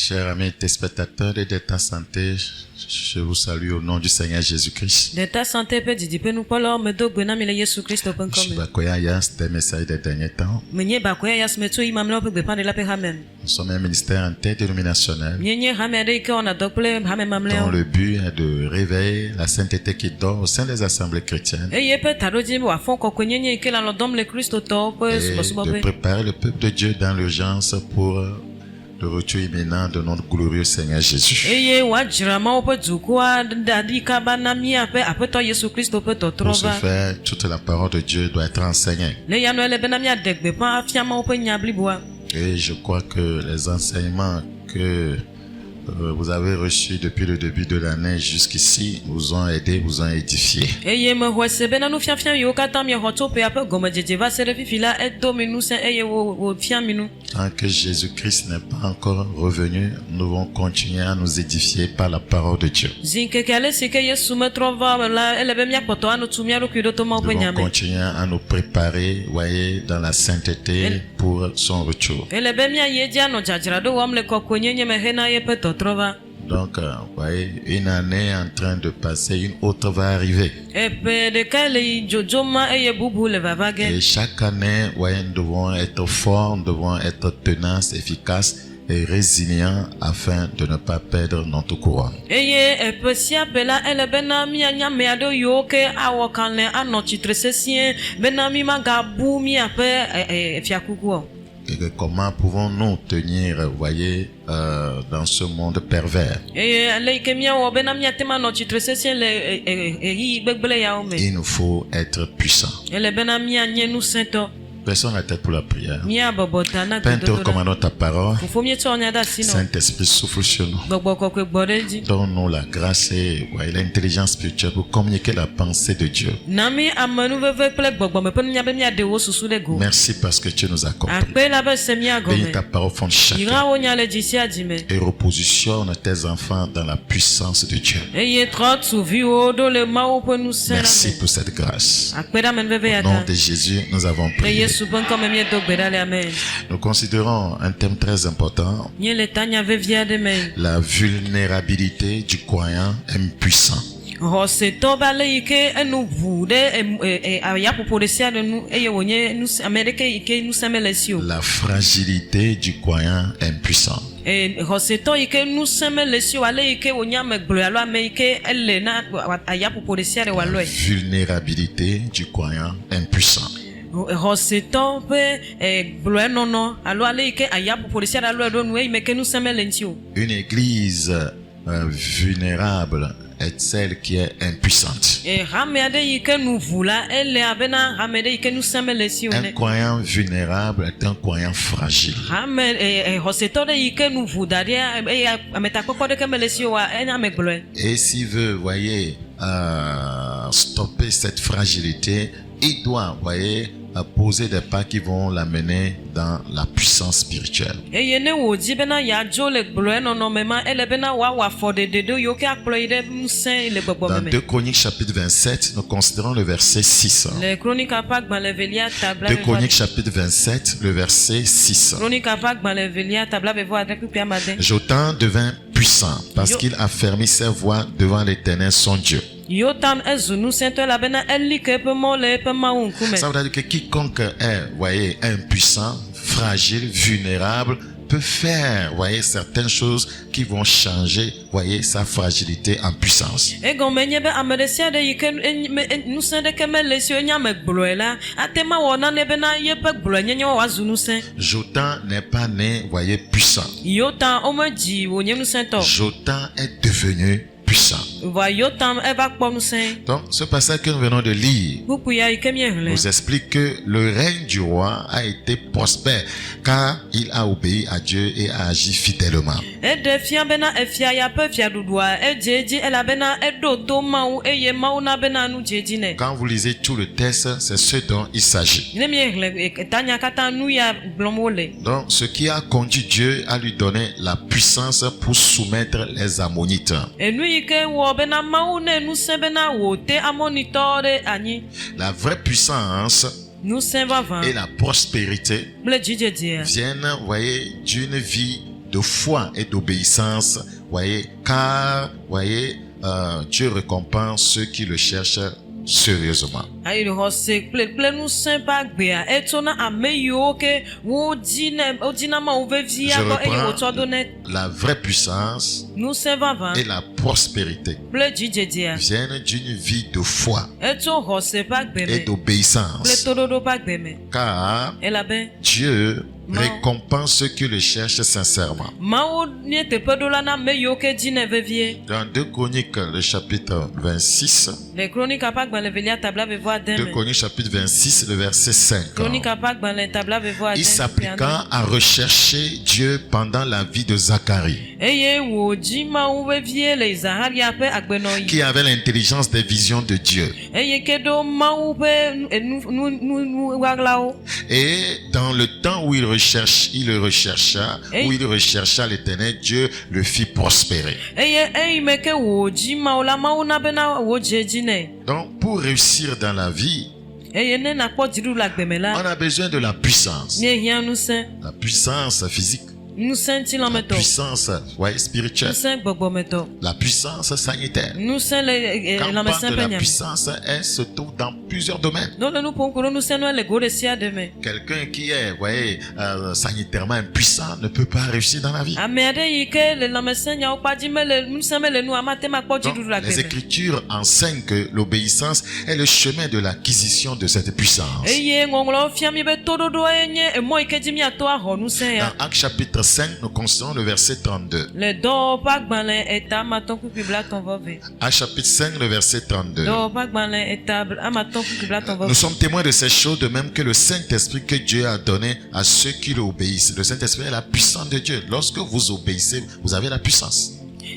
Chers amis téléspectateurs et d'État Santé, je vous salue au nom du Seigneur Jésus-Christ. D'État Santé peut dire nous parlons mais donc benam il Jésus Christ open Je suis comme. Bakoya Yas, des messages des derniers temps. Menye bakoya yas metu imam lo pe pa de la pe hamen. Nous sommes un ministère interdénominationnel Menye hamede ke on a dople hamen mamle. dont le but est de réveiller la sainteté qui dort au sein des assemblées chrétiennes E ye pe taroji wa fon ko kwenye ke la dom le Christ to pe et suba suba de pe. préparer le peuple de Dieu dans l'urgence pour le retour imminent de notre glorieux Seigneur Jésus. E ye wa jirama o pe dukwa dadi ka banami ape to Jésus Christ pe to Pour ce trova. faire, toute la parole de Dieu doit être enseignée. Le ya no ele benami adegbe pa afiama o pe nyabli boa. Et je crois que les enseignements que vous avez reçus depuis le début de l'année jusqu'ici vous ont aidé, vous ont édifié. E ye me hwese benanu fiafia yo kata mi ho to pe ape gomo jeje va sere fifila e do minu sen e ye wo fiaminu. Tant que Jésus-Christ n'est pas encore revenu, nous devons continuer à nous édifier par la parole de Dieu. Zinke kale sike Yesu me trova la elebe mi akpoto anu tu mi aro kido to ma Nous pe devons nyame. continuer à nous préparer, voyez, dans la sainteté pour son retour. Elebe mi aye dia no jajira do wam le kokwenye nye me hena ye pe to trova. Donc, voyez, une année est en train de passer, une autre va arriver. E pe de kale jojoma e ye bubu le Et vavage. chaque année, voyez, nous devons être forts, nous devons être tenaces, efficaces et résilients afin de ne pas perdre notre couronne. E ye e pe sia pe la elebe na mi anya me ado yo ke awo kanle ano chitre sesien bena mi magabu mi ape fiakuku o. Et que comment pouvons-nous tenir, vous voyez, dans ce monde pervers? E le ke mi awo bena mi atema no chitre sesien le yi gbegbele ya o me. Il nous faut être puissants. Ele bena mi anye nu sento. Baissons la tête pour la prière. Mi abobota na Père, te recommandons ta parole. Faut mieux tourner da sino. Saint-Esprit, souffle sur nous. Gbogbo ko gbodeji. Donne-nous la grâce et voyez, l'intelligence spirituelle pour communiquer la pensée de Dieu. Nami amanu veve ple gbogbo me penu nyabe mi ade wo susu le go. Merci parce que tu nous as compris. Akpe la be se mi agome. Bénis ta parole fonde chacun Ira wo nyale jisi adime. et repositionne tes enfants dans la puissance de Dieu. Eye trot su vi o do le ma o pe nu sena. Merci pour cette grâce. Akpe da men veve Au nom yata. de Jésus, nous avons Le prié. Yesu ben comme mi do gbedale amen. Nous considérons un thème très important, Nye le tanya ve via de men. la vulnérabilité du croyant impuissant. Ho se to ba le ike enu vude aya popo de sia de nu eye wonye nu amerike ike nu semelesio. La fragilité du croyant impuissant. Hoseto ike nu semelesio ale ike wonya meglo alo ame ike ele na aya popo de sia de walo. Vulnérabilité du croyant impuissant. Hoseto pe glo nono alo ale ike aya popo de sia de alo do nu e meke nu semelentio. Une église vulnérable est celle qui est impuissante. Rame ade ike nu vula ele abena rame de ike nu semelesio Un ne. croyant vulnérable est un croyant fragile. Rame hoseto de ike nu vudaria ameta kokko de kemelesio wa enya meglo. Et s'il veut, voyez, stopper cette fragilité, il doit, voyez, poser des pas qui vont l'amener dans la puissance spirituelle. Eye wo di bena ya jo le glo nono mema ele bena wa for de do yo ke akplo ide musen le gbogbo Dans meme. 2 Chroniques chapitre 27, nous considérons le verset 6. Le chronique apak ban le velia tabla. 2 Chroniques chapitre 27, le verset 6. Chronique apak ban le velia tabla be vo avec pia matin. Jotham devint puissant parce qu'il affermit ses voies devant l'Éternel son Dieu. Yotam ezunu sento la bena eli ke pe mo le pe ma unkume. Ça veut dire que quiconque est, voyez, impuissant, fragile, vulnérable, peut faire, voyez, certaines choses qui vont changer, voyez, sa fragilité en puissance. Ego menye be amedesia de yike nu sen de kemele si onya me glo la atema wona ne bena ye pe glo nyenye wa zunu sen. Jotham n'est pas né, voyez, puissant. Yotam o me ji wo nyenu sento. Jotham est devenu puissant. Va yotam eva kpo nu sen. Donc, ce passage que nous venons de lire Buku ya ike mi ehle. nous explique que le règne du roi a été prospère car il a obéi à Dieu et a agi fidèlement. De fia bena efia ya pe fia dudua jeji ela bena do to mau eye mau na bena nu jeji ne. Quand vous lisez tout le texte, c'est ce dont il s'agit. Ne mi ehle tanya kata nu ya blomole. Donc, ce qui a conduit Dieu à lui donner la puissance pour soumettre les Ammonites. Enu ike wo bena mau ne nu se bena wo te amonitore anyi. La vraie puissance Nu se va van. et la prospérité Ble jije dia. viennent, vous voyez, d'une vie de foi et d'obéissance, voyez, car, voyez, Dieu récompense ceux qui le cherchent sérieusement. ayi le xɔ se kple nusẽ ƒe agbea etso na ame yiwo ke wodina Mawu vevie Je gbɔ eye wotsɔ do reprends ne la vraie puissance nusẽ vavã et la prospérité kple dzidzedzea viennent d'une vie de foi etso xɔse ƒe agbe et me kple d'obéissance, toɖoɖo ƒe agbe me car elabe Dieu Non. récompense ceux qui le cherchent sincèrement. Mawu nye teƒe ɖola na ame yiwo ke dzine vevie. Dans 2 Chroniques, le chapitre 26, Le kronika ƒe agbalẽ velia tabla vevo ade 2 me. Chroniques chapitre 26, le verset 5. Kronika ƒe agbalẽ tabla vevo ade Il me. s'appliqua à rechercher Dieu pendant la vie de Zacharie, Eye wòdzi Mawu vevie le Zaharia ƒe agbenɔɣi. qui avait l'intelligence des visions de Dieu. Eye ke ɖo Mawu ƒe nuɣaɣlawo. Et dans le temps où il le rechercha, Et- où il rechercha l'Éternel, Dieu le fit prospérer. Eye eyime ke wòdzi Mawu la, Mawu na bena wòdze dzi nɛ. Donc, pour réussir dans la vie, Eye ne nakpɔ dziɖuɖu le agbeme on la, a besoin de la puissance. míehiã ŋusẽ. La puissance physique, Ŋusẽ la ŋutilãmetɔ. puissance spirituelle, Ŋusẽ gbɔgbɔmetɔ. la puissance sanitaire. Ŋusẽ le Quand on lãmesẽ parle de ƒe la nyame. puissance, elle se trouve dans plusieurs domaines. No le nu ƒom ko ɖo ŋusẽ no le go ɖe sia ɖe me. Quelqu'un qui est, sanitairement impuissant ne peut pas réussir dans la vie. Ame aɖe yi ke le lãmesẽ nyawo kpadzi mele ŋusẽ mele nu amate ma kpɔ Donc, dziɖuɖu le les agbe me. Écritures enseignent que l'obéissance est le chemin de l'acquisition de cette puissance. Eye ŋɔŋlɔwo fia mi be toɖoɖoe nye emɔ yi ke dzi miato axɔ ŋusẽ ya. Dans Actes chapitre 5, nous considérons le verset 32. Le dɔwɔƒe agbalẽ eta amatɔ̃ kpukpui blaetɔ̃ vɔ ve. Actes chapitre 5, le verset 32. Dɔwɔƒe agbalẽ eta amatɔ̃ kpukpui blaetɔ̃ vɔ Nous ve. sommes témoins de ces choses, de même que le Saint-Esprit que Dieu a donné à ceux qui le obéissent. Le Saint-Esprit est la puissance de Dieu. Lorsque vous obéissez, vous avez la puissance.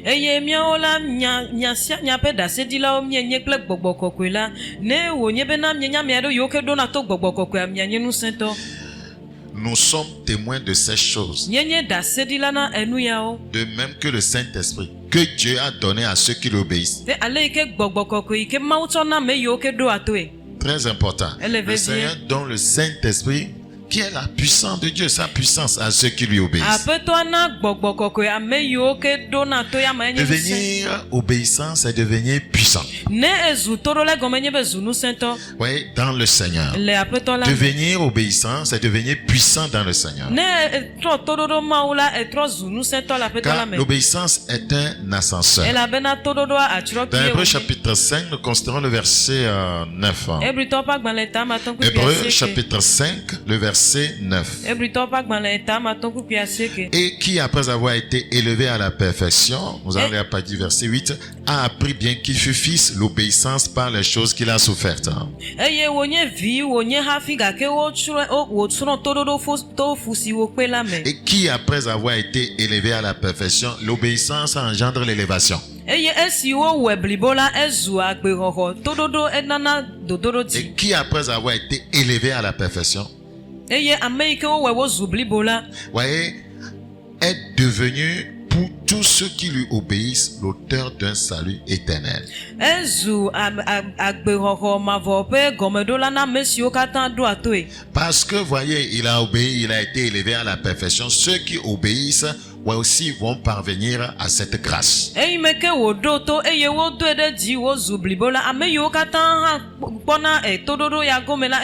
Eye miawo la nya sia miaƒe ɖasedilawo mienye kple gbɔgbɔ kɔkɔe la, ne wònye bena mienya ame aɖewo yiwo ke ɖona to gbɔgbɔ kɔkɔea mianye ŋusẽtɔ. Nous sommes témoins de ces choses, Mienye ɖasedila na enu yawo. de même que le Saint-Esprit que Dieu a donné à ceux qui l'obéissent. Te ale yi ke gbɔgbɔ kɔkɔe yi ke Mawu tsɔ na ame yiwo ke ɖo atoe. Très important. Elle est Le Seigneur védiée. donne le Saint-Esprit qui est la puissance de Dieu, sa puissance à ceux qui lui obéissent. Aƒetɔa na gbɔgbɔ kɔkɔe ame yiwo ke ɖona to ya me nye ŋusẽ. Devenir obéissant, c'est devenir puissant. Ne ezu toɖola gɔme nye be zu ŋusẽtɔ Oui, dans le Seigneur. le aƒetɔ la me. Devenir obéissant, c'est devenir puissant dans le Seigneur. Ne etrɔ toɖoɖo Mawu la etrɔ zu ŋusẽtɔ le aƒetɔ la Car me. l'obéissance est un ascenseur. Elabena toɖoɖoa atsrɔkpui Dans ye Hébreu wònye. chapitre 5, nous considérons le verset 9. Hebritɔwo ƒe agbalẽ ta amatɔ̃ kpukpui Hébreu asieke. chapitre 5, le verset 9. Hebritɔwo ƒe agbalẽ ta amatɔ̃ kpukpui asieke. Et qui, après avoir été élevé à la perfection, nous allons lire à partir du verset 8, a appris bien qu'il fut fils l'obéissance par les choses qu'il a souffertes. Eye wònye vi wònye hafi gake wòsrɔ̃ toɖoɖo to fu si wòkpe la me. Et qui, après avoir été élevé à la perfection, l'obéissance engendre l'élévation. Eye esi wowɔe blibo la ezu agbexɔxɔ toɖoɖo enana dodoɖo dzi. Et qui, après avoir été élevé à la perfection, Eye ame yi ke wowɔe wozu blibo la voyez, est devenu pour tous ceux qui lui obéissent l'auteur d'un salut éternel. ezu agbexɔxɔ mavɔ ƒe gɔmeɖola na ame siwo katã ɖo atoe. Parce que, voyez, il a obéi, il a été élevé à la perfection. Ceux qui obéissent, aussi vont parvenir à cette grâce. Eyime ke wòɖo to eye wodoe ɖe dzi wozu blibo la, ame yiwo katã hã kpɔna toɖoɖo ya gome la,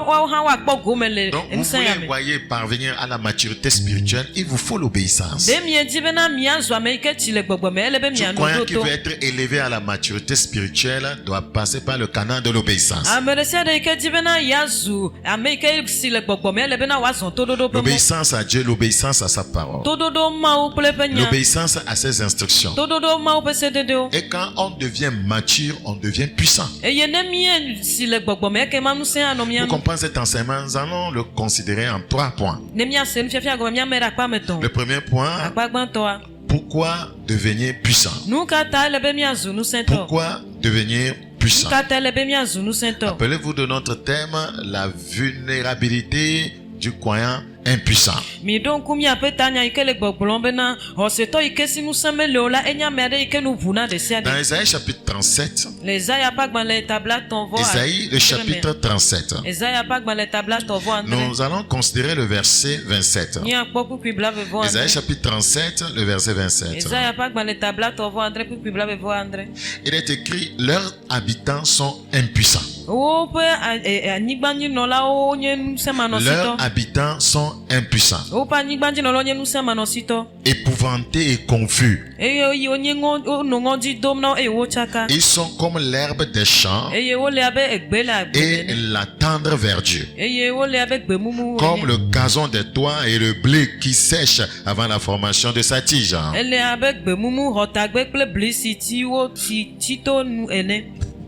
woawo hã woakpɔ gome le Donc, vous ŋusẽ ya voulez, me. voyez, parvenir à la maturité spirituelle, il vous faut l'obéissance. Ɖe miedzi bena miazu ame yi ke tsi le gbɔgbɔme ele be Tout mianɔ croyant ɖo qui to. veut être élevé à la maturité spirituelle doit passer par le canal de l'obéissance. Ame ɖe sia ɖe yi ke di bena yeazu ame yi ke si le gbɔgbɔme ele bena woazɔ toɖoɖo ƒe mɔ. L'obéissance à Dieu, l'obéissance à sa parole. Toɖoɖo Mawu kple eƒe nya. L'obéissance à ses instructions. Toɖoɖo Mawu ƒe sededewo. Et quand on devient mature, on devient puissant. Eye ne mie si le gbɔgbɔme eke ma ŋusẽ anɔ mia Pour me. comprendre cet enseignement, nous allons le considérer en 3 points. Ne miase nufiafia gɔme miame ɖe akpa me tɔ̃. Le premier point, Akpa gbãtɔa. pourquoi devenir puissant? Nu ka ta ele be miazu ŋusẽtɔ? Pourquoi devenir Nu puissant? ka ta ele be miazu ŋusẽtɔ? Rappelez-vous de notre thème, la vulnérabilité du croyant impuissants. Mi don kum ya pe tanya ike le gbogblon bena hoseto ike si nous sommes le ola enya me ade ike nous vuna de sia de. Dans Isaïe chapitre 37, Les aya pas gban le tabla ton vo. Isaïe le chapitre 37, Aya pas gban le tabla ton vo andre. nous allons considérer le verset 27. Ni akpo ku bla vo andre. Isaïe chapitre 37, le verset 27. Aya pas gban le tabla ton vo andre ku bla vo andre. Il est écrit, leurs habitants sont impuissants. O pe anigbanyi no la o nye nu se manosito. Leurs habitants sont impuissants, O pa anigbanyi no lo nye nu se manosito. épouvantés et confus. Eye o nye ngo no ngondi dom na e wo chaka. Ils sont comme l'herbe des champs Eye o le abe egbe la et egbe. la tendre verdure, Eye o le abe egbe mumu. comme le gazon des toits et le blé qui sèche avant la formation de sa tige. Ele abe egbe mumu hotagbe kple blisi ti wo ti to nu ene.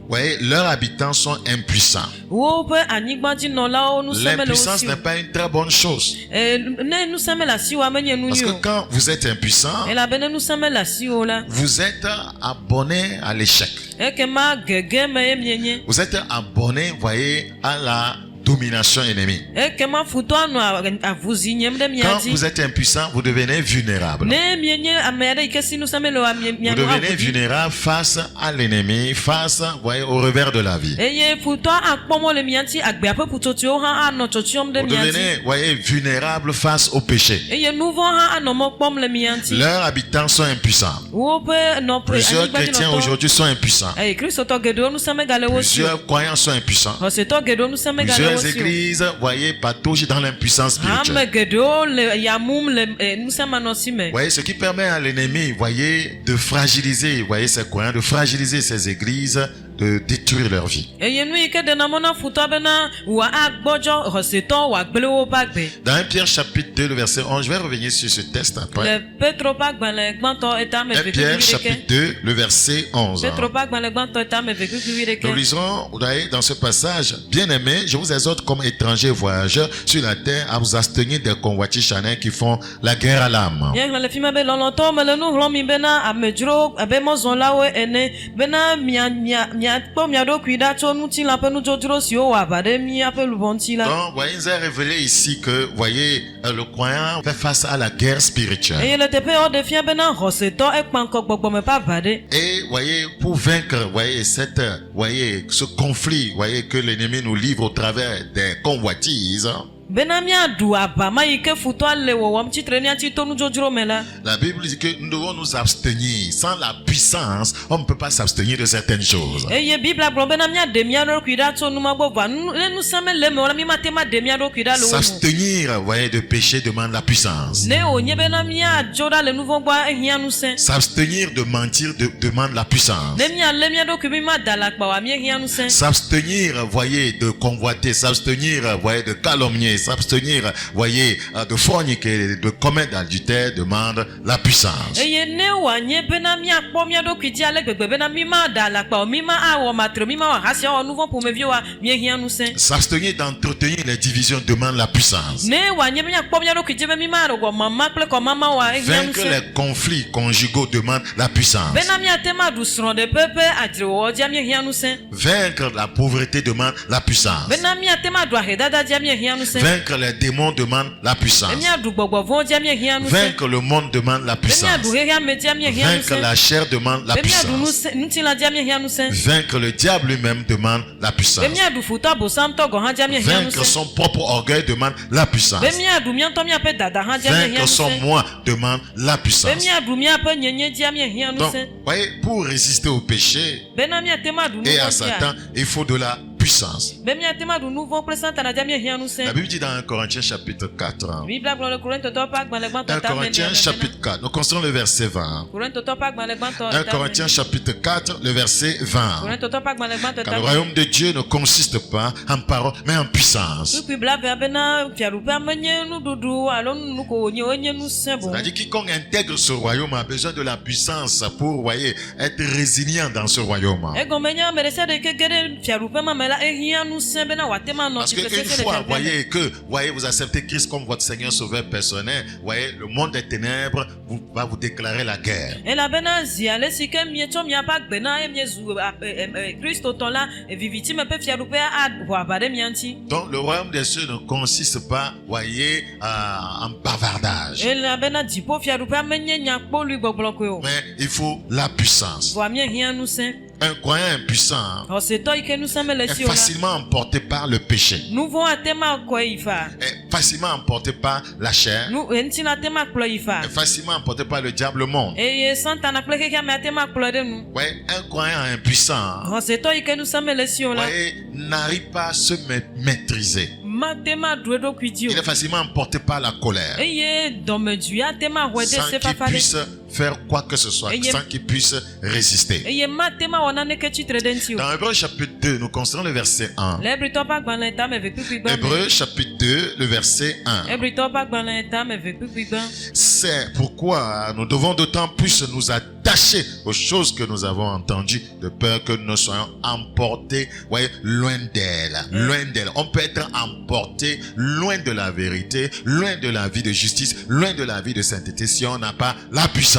Voyez, leurs habitants sont impuissants. Wo pe anigbanyi no la o nu se me le L'impuissance osi. n'est pas une très bonne chose. Ne nu se me la si wa menye nu Parce yo. que quand vous êtes impuissant, E la bene nu se me la si o la. vous êtes abonné à l'échec. E ke ma gege me mienye. Vous êtes abonné, voyez, à la domination ennemie. E ke ma futo anu avuzi nyem de Quand miadi. vous êtes impuissant, vous devenez vulnérable. Ne mienye amere ike si nu se me lo Vous mianu devenez avudi. vulnérable face à l'ennemi, face, voyez, au revers de la vie. Eye futo akpomo le mianti agbe ape putoti o ha ano chochiom de Vous mianti. devenez, voyez, vulnérable face au péché. Eye nouveau ha ano mo kpom le mianti. Leurs habitants sont impuissants. Wo pe no pe Plusieurs chrétiens aujourd'hui sont impuissants. Eh Kristo to gedo nu se me gale wo si. Plusieurs croyants sont impuissants. Ose to gedo nu se me gale wo Plusieurs si. églises, voyez, pataugent dans l'impuissance spirituelle. Ame gedo le yamum le nu se manosi me. Voyez, ce qui permet à l'ennemi, voyez, de fragiliser, voyez, ces croyants, de fragiliser ces églises, de détruire leur vie. Eye nu ike de na mona futo bena wa agbojo ose to wa gbele wo bagbe. Dans 1 Pierre chapitre 2, le verset 11, je vais revenir sur ce texte après. Le Petro pa gbale gbanto eta me 1 veku Pierre wireke. chapitre 2, le verset 11. Petro pa gbale gbanto eta me veku wireke. Nous lisons, vous voyez, dans ce passage, bien aimé, je vous exhorte comme étrangers voyageurs sur la terre à vous abstenir des convoitises charnelles qui font la guerre à l'âme. Ye le fima be lolonto me le nu hlo mi bena amedro abe mozon la we ene bena mia po mia do kwida to nu ti la pe nu jodro si o wa bade mi ape lubonti la. Donc, voyez, il nous a révélé ici que, voyez, le croyant fait face à la guerre spirituelle. Eye le tepe o de fia bena hoseto e panko gbogbo me pa bade. Et, voyez, pour vaincre, voyez, ce conflit, voyez, que l'ennemi nous livre au travers des convoitises, Bena mia du aba ma ike futo ale wo wam ti trenia ti to nu jodro me la. la Bible dit que nous devons nous abstenir. Sans la puissance, on ne peut pas s'abstenir de certaines choses. Eye bibla gbo bena mia de mia do kwida to nu ma gbogbo nu same le me wala mi ma te ma de mia do kwida lo. S'abstenir, voyez, de péché demande la puissance. Ne o nye bena mia joda le nouveau gba ehia nu sen. S'abstenir de mentir demande la puissance. Ne mia le mia do kwi mi ma dala gba wa mi ehia nu sen. S'abstenir, voyez, de convoiter, s'abstenir, voyez, de calomnier, s'abstenir, voyez, de forniquer, de commettre adultère demande la puissance. Eye ne wa nye bena mia kpo mia do kwi di ale gbegbe bena mi ma dala gba mi ma awo matre mi ma wa hasia o nouveau pour me vie wa mi ehia nu sen. S'abstenir d'entretenir les divisions demande la puissance. Ne wa nye mia kpo mia do kwi di be mi ma ro go mama ple ko mama wa ehia nu Vaincre sen. les conflits conjugaux demande la puissance. Bena mia te ma du sron de pepe adre wo dia mi ehia nu sen. Vaincre la pauvreté demande la puissance. Bena mia te ma du ahedada dia mi ehia nu sen. Vaincre les démons demande la puissance. Mia du gbogbo vo dia mi ehia nu sen. Vaincre le monde demande la Mia puissance. du heria me dia mi ehia nu Vaincre sen. la chair demande la Mia du puissance. nu ti la dia mi ehia nu sen. Vaincre le diable lui-même demande la puissance. Mia du futa bo sam to go ha dia mi ehia nu Vaincre sen. son propre orgueil demande la puissance. Mia du mia to mia pe dada ha dia mi ehia Vaincre nu son sen. moi demande la puissance. Mia du mia pe nyenye dia mi ehia nu Donc, sen. voyez, pour résister au péché Bena mia te ma du nu et à vo Satan, il faut de la puissance. Mia te ma du nu vo ple santana dia mi ehia nu La sen. Bible dit dans 1 Corinthiens chapitre 4. Biblia glo le Korintho to pa gban le gban to 1 ta me. Corinthiens chapitre 4. Nous considérons le verset 20. Korintho to pa gban le gban to 1 Corinthiens chapitre 4, le verset 20. Korintho to pa gban le gban to Car ta le me. royaume de Dieu ne consiste pas en parole, mais en puissance. Puis bla bena fiarupe amenye nu dudu alo nu ko nye onye nu sebo. C'est-à-dire quiconque intègre ce royaume a besoin de la puissance pour, voyez, être résilient dans ce royaume. Ego menya merese de ke gere fiarupe ma mela la ehia nous se bena watema no Parce qu'une fois, voyez, vous acceptez Christ comme votre Seigneur Sauveur personnel, voyez, le monde des ténèbres va vous déclarer la guerre. Et la bena ziale si ke mieto miapak bena e miezu Christo tola e viviti me pe fiarupe ad wabade mianti. Donc le royaume des cieux ne consiste pas, voyez, en bavardage. Et la bena dipo fiarupe menye nyakpo lui bobloko yo. Mais il faut la puissance. Voa mie hia nous se. Un croyant impuissant est facilement emporté par le péché. Est facilement emporté par la chair. Est facilement emporté par le diable, le monde. Ouais, un croyant impuissant n'arrive pas à se maîtriser. Il est facilement emporté par la colère. Sans qu'il puisse faire quoi que ce soit, sans qu'il puisse résister. Dans Hébreux chapitre 2, nous considérons le verset 1. Hébreux chapitre 2, le verset 1. C'est pourquoi nous devons d'autant plus nous attacher aux choses que nous avons entendues, de peur que nous ne soyons emportés, voyez, loin d'elle. Loin d'elle. On peut être emporté loin de la vérité, loin de la vie de justice, loin de la vie de sainteté si on n'a pas la puissance.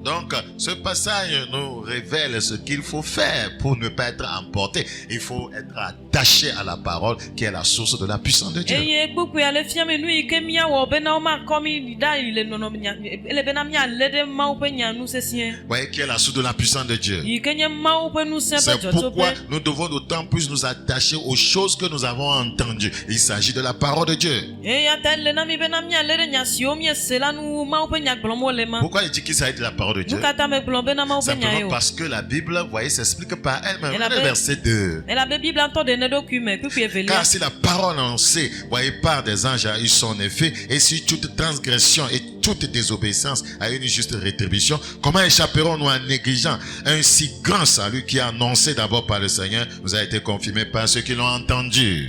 Donc, ce passage nous révèle ce qu'il faut faire pour ne pas être emporté. Il faut être attaché à la parole qui est la source de la puissance de Dieu. Voyez qui est la source de la puissance de Dieu. C'est pourquoi nous devons d'autant plus nous attacher aux choses que nous avons entendues. Il s'agit de la parole de Dieu. Pourquoi il dit qu'il s'agit de la parole de Dieu? Simplement parce que la Bible, voyez, s'explique par elle-même. Le verset 2. Car si la parole annoncée, voyez, par des anges a eu son effet, et si toute transgression et toute désobéissance a une juste rétribution, comment échapperons-nous en négligeant un si grand salut qui est annoncé d'abord par le Seigneur, nous a été confirmé par ceux qui l'ont entendu?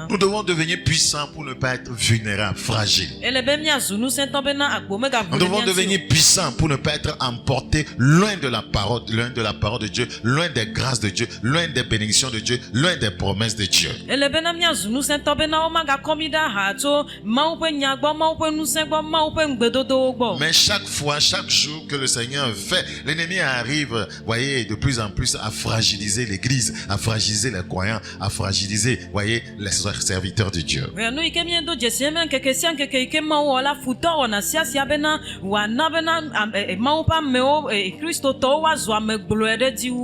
Nous devons devenir puissants pour ne pas être vulnérables, fragiles. Nous devons devenir puissants pour ne pas être emportés loin de la parole de Dieu, loin des grâces de Dieu, loin des bénédictions de Dieu, loin des promesses de Dieu. Mais chaque fois, chaque jour que le Seigneur fait, l'ennemi arrive, voyez, de plus en plus à fragiliser l'église, à fragiliser les croyants, à fragiliser, voyez, les serviteurs de Dieu.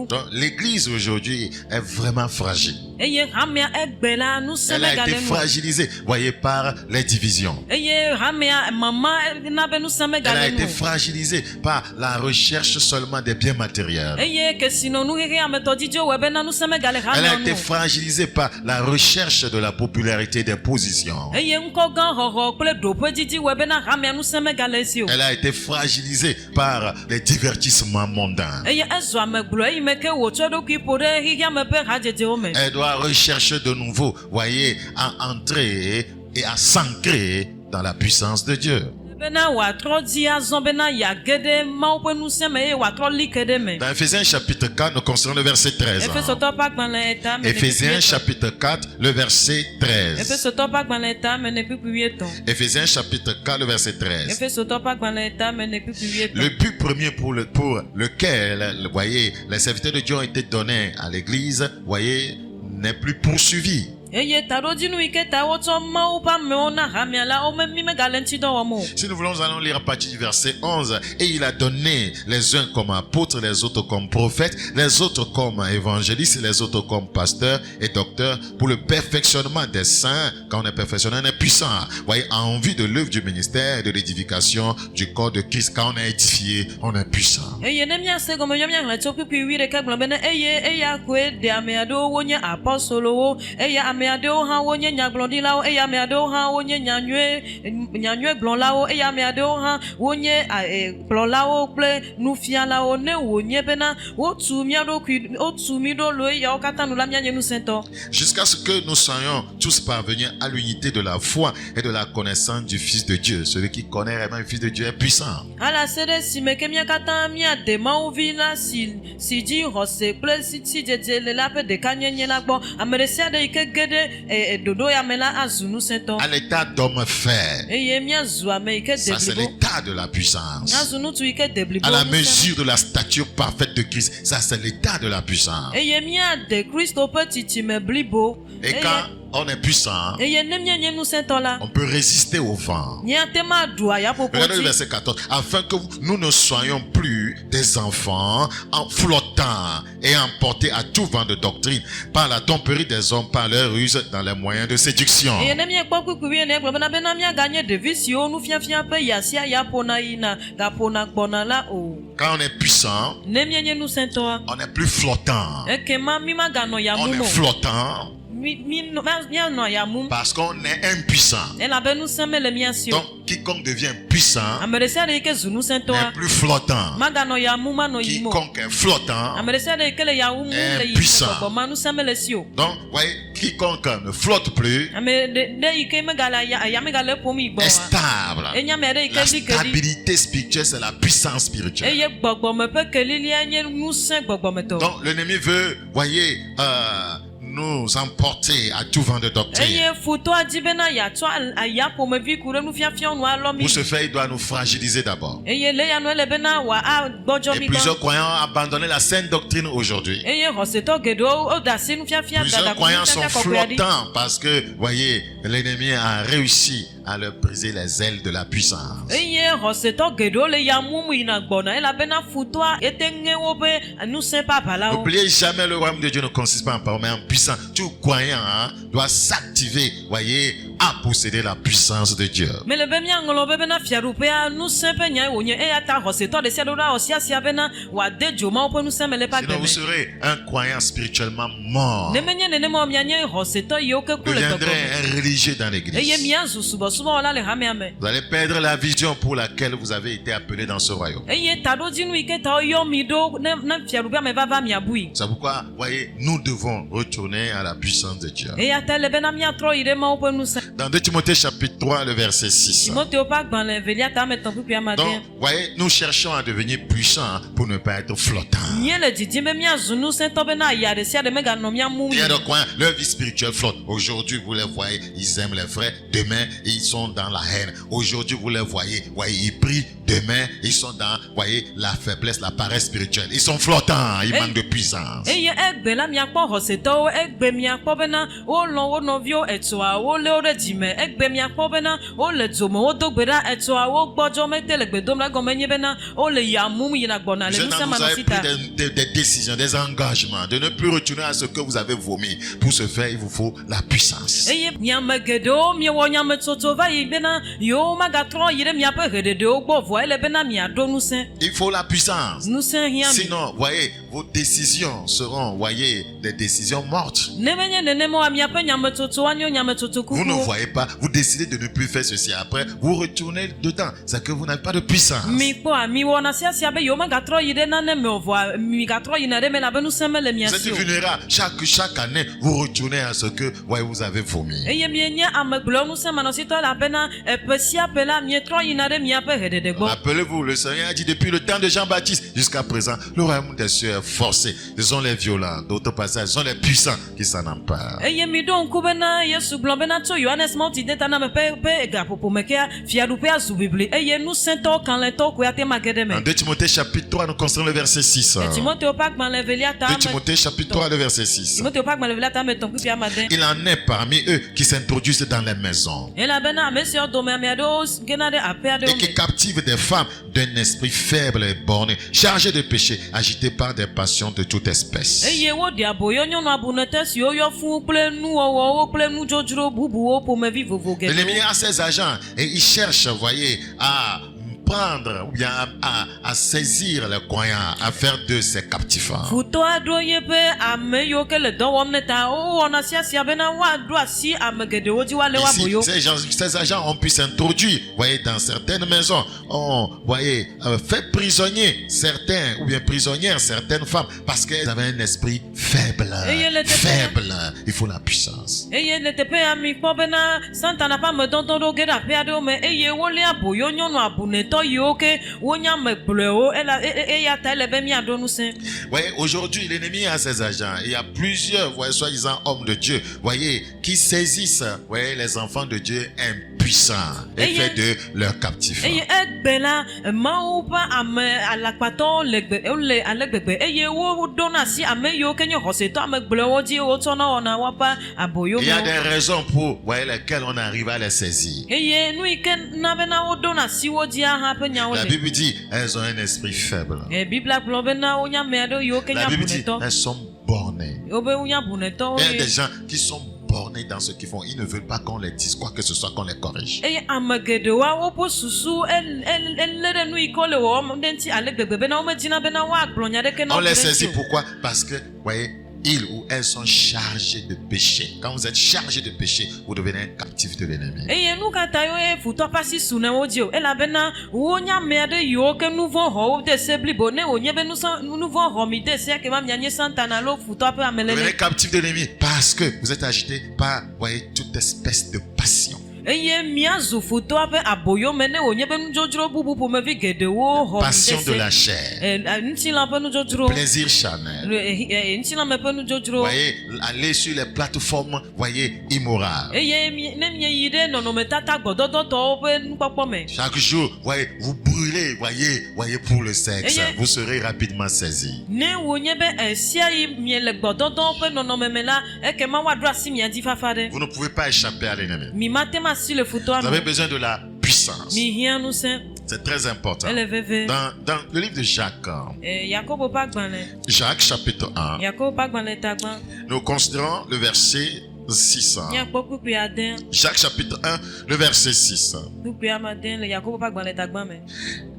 Donc l'église aujourd'hui est vraiment fragile. Elle a été fragilisée, voyez, par les divisions. Elle a été fragilisée par la recherche seulement des biens matériels. Elle a été fragilisée par la recherche de la popularité des positions. Elle a été fragilisée par les divertissements mondains. Elle doit rechercher de nouveau, voyez, à entrer et à s'ancrer dans la puissance de Dieu. Dans Ephésiens chapitre 4, nous considérons le verset 13. Ephésiens chapitre 4, le verset 13. Ephésiens chapitre 4, le verset 13. Le but premier pour lequel, voyez, les serviteurs de Dieu ont été donnés à l'église, voyez, n'est plus poursuivi. Si nous voulons, allons lire à partir du verset 11. Et il a donné les uns comme apôtres, les autres comme prophètes, les autres comme évangélistes, les autres comme pasteurs et docteurs, pour le perfectionnement des saints. Quand on est perfectionné, on est puissant, voyez, en vue de l'œuvre du ministère et de l'édification du corps de Christ. Quand on est édifié, on est puissant. eye ne miase gɔme yɔ miahlẽ tso kpikpui wi ɖeka gblɔ bena eye eya koe ɖe ame aɖewo wonye apɔstolowo eye ame aɖewo hã wonye nyagblɔɖilawo eye ame aɖewo hã wonye nyanyuie gblɔlawo eye ame aɖewo hã wonye kplɔlawo kple nufialawo ne wònye bena wotu mía ɖokui mí ɖo lo eyawo katã nu la míanye ŋusẽtɔ. Jusqu'à ce que nous soyons tous parvenus à l'unité de la foi et de la connaissance du Fils de Dieu. Celui qui connaît réellement le Fils de Dieu est puissant. ala se ɖe si me ke mía katã míade Mawuvi la si dzi xɔse kple si dzedze le la ƒe ɖekanyenye la gbɔ ame ɖe sia ɖe yi ke ge ɖe ɖoɖo ya me la azu ŋusẽtɔ À l'état d'homme fait. eye míazu ame yi ke Ça, c'est de blibo l'état de la puissance. míazu ŋutsu yi ke de blibo À la ŋusẽ. mesure de la stature parfaite de Christ. Ça, c'est l'état de la puissance. eye míade Kristo ƒe tsitsime blibo Et quand on est puissant, eye ne míenye ŋusẽtɔ la on peut résister au vent. míate ma ɖu ayaƒoƒo Regardez le dzi verset 14. Afin que nous ne soyons plus des enfants en flottant et emportés à tout vent de doctrine par la tromperie des hommes, par leur ruse dans les moyens de séduction. eye ne míekpɔ kpukpui ene gblɔ bena míaganye ɖevi siwo nufiafia ƒe ya sia ya ƒona yina gaƒona gbɔna la o. Quand on est puissant, Ne míenye ŋusẽtɔa on n'est plus flottant. ekema mí maganɔ ya On mum est o flottant míanɔ ya mum parce qu'on est impuissant. elabe ŋusẽ mele mía si o. Donc, quiconque devient puissant Ame ɖe sia ɖe yi ke zu n'est ŋusẽtɔa plus flottant. maganɔ ya mum manɔ yim o. Quiconque est flottant, Ame ɖe sia ɖe yi ke le ya wum le yi Impuissant. gbɔgbɔma ŋusẽ mele si o. donc, voyez, quiconque ne flotte plus Ame ɖe yi ke megale aya megale ƒom yi gbɔ est wa stable. enye ame aɖe yi La ke li keɖi stabilité spirituelle, c'est la puissance spirituelle. eye gbɔgbɔme ƒe kelilia nye ŋusẽ gbɔgbɔmetɔ. Donc, l'ennemi veut, voyez, nous emporter à tout vent de doctrine. eye futɔa dzi bena yeatsɔ aya ƒomevi ku ɖe nufiafiawo nu alɔ mi. Pour ce faire, il doit nous fragiliser d'abord. eye le ya nu ele bena agbɔdzɔ Et mi plusieurs gbɔ. croyants ont abandonné la saine doctrine aujourd'hui. eye xɔsetɔ geɖewo woda asi nufiafia Plusieurs croyants sont nufiafia kɔkɔe aɖi. flottants parce que, voyez, l'ennemi a réussi à leur briser les ailes de la puissance. eye xɔsetɔ geɖewo le ya mum yina gbɔna elabena futɔa ete ŋe woƒe ŋusẽ ƒe abalawo. N'oubliez jamais, le royaume de Dieu ne consiste pas en parole, mais en puissance. Tout croyant doit s'activer, voyez, à posséder la puissance de Dieu. mele be míaŋlɔ be bena fiaɖuƒea ŋusẽ ƒe nyae wònye eya ta xɔsetɔ ɖe sia ɖe ɖa wɔ sia bena wòade dzo mawo ƒe ŋusẽ me le eƒe Sinon, vous agbe me. serez un croyant spirituellement mort. ne menye nenema o mianye xɔsetɔ yiwo ke ku Vous le deviendrez gbɔgbɔ un religieux dans eye l'église. míazu subɔsubɔwɔla le hamea me. Vous allez perdre la vision pour laquelle vous avez été appelé dans ce royaume. eye taɖodzinu yi ke ta woyɔ mi ɖo ne fiaɖuƒea me vava miabui. C'est pourquoi, voyez, nous devons retourner à la puissance de Dieu. eya ta ele bena míatrɔ yi ɖe mawo ƒe ŋusẽ. Dans 2 Timothée chapitre 3, le verset 6. Timoteo ƒe agbalẽ velia ta ame etɔ̃ kpukpui ama Donc, de. voyez, nous cherchons à devenir puissants pour ne pas être flottants. míele didim be míazu ŋusẽtɔ bena aya ɖe sia ɖe meganɔ mía mum. Il y a des croyants, leur vie spirituelle flotte. Aujourd'hui, vous les voyez, ils aiment les frères. Demain, ils sont dans la haine. Aujourd'hui, vous les voyez, ils prient. Demain, ils sont dans, voyez, la faiblesse, la paresse spirituelle. Ils sont flottants, ils manquent de puissance. eye egbe la miakpɔ xɔsetɔwo egbe miakpɔ bena wolɔ wo nɔviwo etoa wolé wo ɖe dzime egbe miakpɔ bena wole dzome wodo gbe ɖa etoa wo gbɔdzɔ mete le gbe dom ɖa egɔme nye bena wole ya mum yina gbɔna le Vous avez ŋusẽmanɔsi pris ta. des décisions, des engagements, de ne plus retourner à ce que vous avez vomi. Pour ce faire, il vous faut la puissance. eye miame geɖewo miewɔ nyametsotso va yi bena yewo magatrɔ yi ɖe miaƒe heɖeɖewo gbɔ vɔa ele bena miaɖo ŋusẽ. Il faut la puissance. Ŋusẽ hiã mi. Sinon, voyez, vos décisions seront, voyez, des décisions mortes. ne menye nenema wa miaƒe nyametsotsoa nye nyametsotso Vous ne kukuwo. voyez pas, vous décidez de ne plus faire ceci. Après, vous retournez dedans. C'est que vous n'avez pas de puissance. mi kpɔa miwɔna siasia be yewo magatrɔ yi ɖe nane me o vɔa migatrɔ yina ɖe me labe ŋusẽ mele mia Vous êtes si o. vulnérable. Chaque année, vous retournez à ce que, voyez, vous avez vomi. eye mienye ame gblɔ ŋusẽmanɔsitɔ elabena eƒe sia ƒe la mietrɔ yina ɖe miaƒe heɖeɖe gbɔ. Rappelez-vous, le Seigneur a dit depuis le temps de Jean-Baptiste jusqu'à présent, le royaume des cieux est forcé. Ce sont les violents, d'autres passages, ce sont les puissants qui s'en emparent. eye mi ɖo ŋku bena yesu gblɔ bena tso yohanes mawuti de ta na me ƒe gaƒoƒo me kea fiaɖuƒea zu bibli eye ŋusẽtɔwo kalẽtɔwo koe ate ma ge ɖe me. En 2 Timothée chapitre 3, nous considérons le verset 6. Timoteo ƒe agbalẽ velia ta 2 ame Timothée chapitre 3, le verset 6. Timoteo ƒe agbalẽ velia ta ame etɔ̃ kpukpui ama de. Il en est parmi eux qui s'introduisent dans les maisons elabena ame siawo dome ame aɖewo gena ɖe aƒe et aɖewo qui me. captivent des femmes d'un esprit faible et borné, chargées de péché, agitées par des passions de toute espèce. eye woɖi aboyo nyɔnu abunete siwo yɔ fũu kple nuwɔwɔwo kple nudzodzro bubuwo ƒomevi vovo L'ennemi geɖewo. a ses agents et il cherche, voyez, à prendre ou bien à saisir les croyants, à faire d'eux ses captifs. Futɔ aɖewo ye ƒe ame yiwo ke le dɔ wɔm ne ta wowɔna sia bena woaɖo asi ame geɖewo dzi woalé wo aboyo. Ici, ces agents ont pu s'introduire, voyez, dans certaines maisons, ont, voyez, fait prisonnier certains ou bien prisonnières certaines femmes parce qu'elles avaient un esprit faible. Faible. Il faut la puissance. Eye le teƒe ya mi kpɔ bena Satana ƒe ame dɔdɔ ɖewo ge ɖe aƒe aɖewo me eye wolé aboyo nyɔnu abunɛtɔ yiwo ke wonye ame gblɔewo eya ta ele be miaɖo ŋusẽ. Voyez, aujourd'hui, l'ennemi a ses agents. Il y a plusieurs, voyez, soi-disant hommes de Dieu, voyez, qui saisissent, voyez, les enfants de Dieu impuissants et fait de leurs captifs. Eye egbe la Mawu ƒe ame alakpatɔwo le ale gbegbe eye woɖona asi ame yiwo ke nye xɔsetɔ ame gblɔewo dzi wotsɔna wɔna woƒe aboyo. Il y a des raisons pour, voyez, lesquelles on arrive à les saisir. Eye nu yi ke na bena woɖona asi wo dzi hã ƒe nyawo La le. Bible dit, elles ont un esprit faible. Biblia gblɔ bena wonye ame aɖewo yiwo ke nye La Bible dit, abunɛtɔ. elles sont bornées. Wobe wonye abunɛtɔwo. Il y a des gens qui sont bornés dans ce qu'ils font. Ils ne veulent pas qu'on les dise quoi que ce soit, qu'on les corrige. Eye ame geɖewoa woƒe susu elé ɖe nu yi ke wole wɔwɔm ɖe ŋuti ale gbegbe bena womedina bena woagblɔ nya ɖeke na On wo les ɖe ŋuti saisit o. pourquoi? Parce que, voyez, ils ou elles sont chargés de péché. Quand vous êtes chargé de péché, vous devenez un captif de l'ennemi. Eye nu katã ye futɔ ƒe asi su ne wo dzi o elabena wonye ame aɖe yiwo ke nu vɔ̃ xɔ wo de se blibo ne wònye be nu vɔ̃ xɔ mi de se kema mianye Satana alo futɔ ƒe ame Vous devenez lele. captif de l'ennemi parce que vous êtes agité par, voyez, toute espèce de passion. Eye miazu futɔ ƒe aboyo me ne wònye be nudzodzro bubu ƒomevi geɖewo xɔ Passion mi de la de se. chair. Ŋutilã ƒe nudzodzro. Plaisir charnel. Ŋutilã me ƒe nudzodzro. Voyez, aller sur les plateformes, voyez, immorales. Eye ne mieyi ɖe nɔnɔmetata gbɔdɔdɔtɔwo ƒe nukpɔkpɔ me. Chaque jour, voyez, vous brûlez, voyez, pour le sexe. Et Vous serez rapidement saisi. Ne wònye be esia yi miele gbɔdɔdɔwo ƒe nɔnɔme me la ekema woaɖo asi mia dzi fafa ɖe. Vous ne pouvez pas échapper à l'ennemi. Mi mate ma si le futɔa Vous avez me. besoin de la puissance. Mi hiã ŋusẽ. C'est très important. Ele veve. Dans le livre de Jacques, Yakobo ƒe agbalẽ. Jacques chapitre 1, Yakobo ƒe agbalẽ tagbã. nous considérons le verset 6. Míakpɔ kpukpui ade. Jacques chapitre 1, le verset 6. Kpukpui ame ade le Yakobo ƒe agbalẽ tagbã me.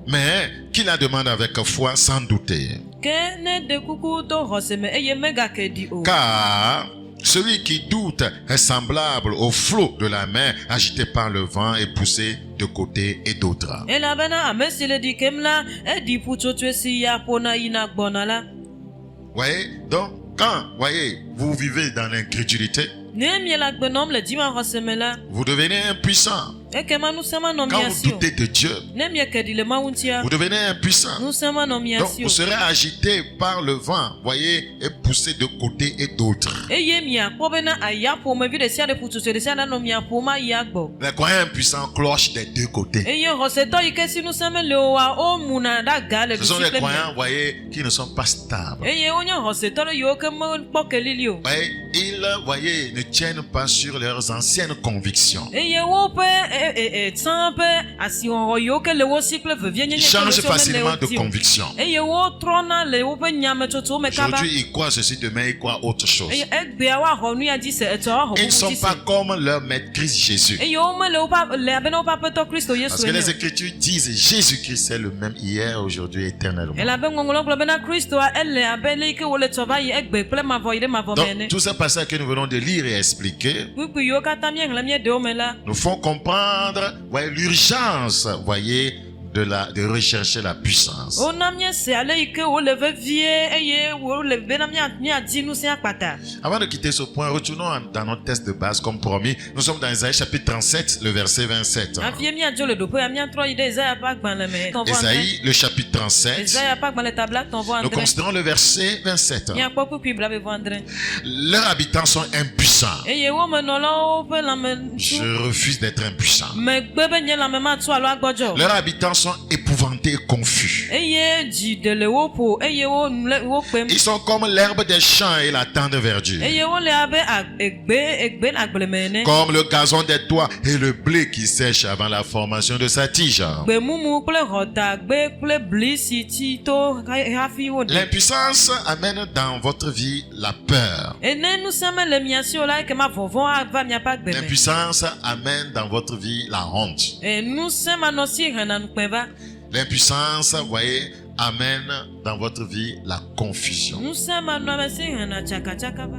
Mais qui la demande avec foi sans douter. Ke ne ɖe kuku to xɔse me eye megake ɖi o. Car celui qui doute est semblable au flot de la mer agité par le vent et poussé de côté et d'autre. Elabena ame si le ɖi kem la eɖi ƒutsotsoe si ya ƒona yina gbɔna la. Voyez, donc quand, voyez, vous vivez dans l'incrédulité, Ne miele agbe nɔm le dzimaxɔse me la vous devenez impuissant. ekema ŋusẽ manɔ Quand mia vous si o. doutez de Dieu, Ne mieke ɖi le Mawu ŋutia vous devenez impuissant. ŋusẽ manɔ mia Donc si vous o. serez agité par le vent, voyez, et poussé de côté et d'autre. Eye miakpɔ bena aya ƒomevi ɖe sia ɖe ƒutsotsoe ɖe sia ɖe nɔ mia ƒom ayi agbɔ. Les croyants impuissants clochent des deux côtés. Eye xɔsetɔ yi ke si ŋusẽ mele o wa womuna ɖe aga le Ce sont ɖusi les kple croyants, mia. voyez, qui ne sont pas stables. Eye wonye xɔsetɔ ɖe yiwo ke mekpɔ kelili o. Voyez, ils, voyez, ne tiennent pas sur leurs anciennes convictions. Eye woƒe tsã ƒe asixɔxɔ yiwo ke le wo si kple vevie nyenye Ils ke le changent si wo mele facilement wo de dzi o. conviction. Eye wotrɔna le woƒe nyametsotsowo me kaba. Aujourd'hui, ils croient ceci, demain, ils croient autre chose. Eye egbea woaxɔ nu ya dzi se etsɔ woaxɔ Ils ne bubu sont dzi pas se. comme leur maître Christ Jésus. Eye womele le abena woƒe aƒetɔ Kristo Parce Yesu que ene les o. Écritures disent Jésus-Christ est le même hier, aujourd'hui, éternellement. Elabe ŋɔŋlɔ gblɔ bena Kristoa ele abe le yi ke wole tsɔ va yi egbe kple mavɔ yi ɖe mavɔ me Donc, ene. tous ces passages que nous venons de lire et expliquer Kpukpui yiwo katã míexlẽ míeɖewo me la nous font comprendre, voyez, l'urgence, voyez, de rechercher la puissance. wona míese ale yi ke wole vevie eye wole bena míadi ŋusẽ akpata. Avant de quitter ce point, retournons dans notre texte de base comme promis. Nous sommes dans Isaïe chapitre 37, le verset 27. Hafi míadzo le ɖoƒea míatrɔ yi ɖe Isaya ƒe agbalẽ me. Isaïe, le chapitre 37. Isaya ƒe agbalẽ tabla etɔ̃ vɔ Nous adre. considérons le verset 27. Míakpɔ kpukpui blaeve vɔ adre. Leurs habitants sont impuissants. Eye wo menɔlawo ƒe lãme Je refuse d'être impuissant. megbe be nye lãme matu alo agbɔdzɔ. Leurs habitants sont épouvantés. côté confus. eye dzi de le wo ƒo eye wo kpem Ils sont comme l'herbe des champs et la tendre verdure. eye wo le abe egbe le agbleme ene Comme le gazon des toits et le blé qui sèche avant la formation de sa tige. gbemumu kple xɔdagbe kple bli si ti to hafi wo de L'impuissance amène dans votre vie la peur. ene nusẽ mele mia si o la eke ma vɔvɔ ava miaƒe agbe me L'impuissance amène dans votre vie la honte. nusẽ manɔ si hena nukpɛ va L'impuissance, vous voyez, amène dans votre vie la confusion. nusẽ manɔ me si hena tsakatsaka va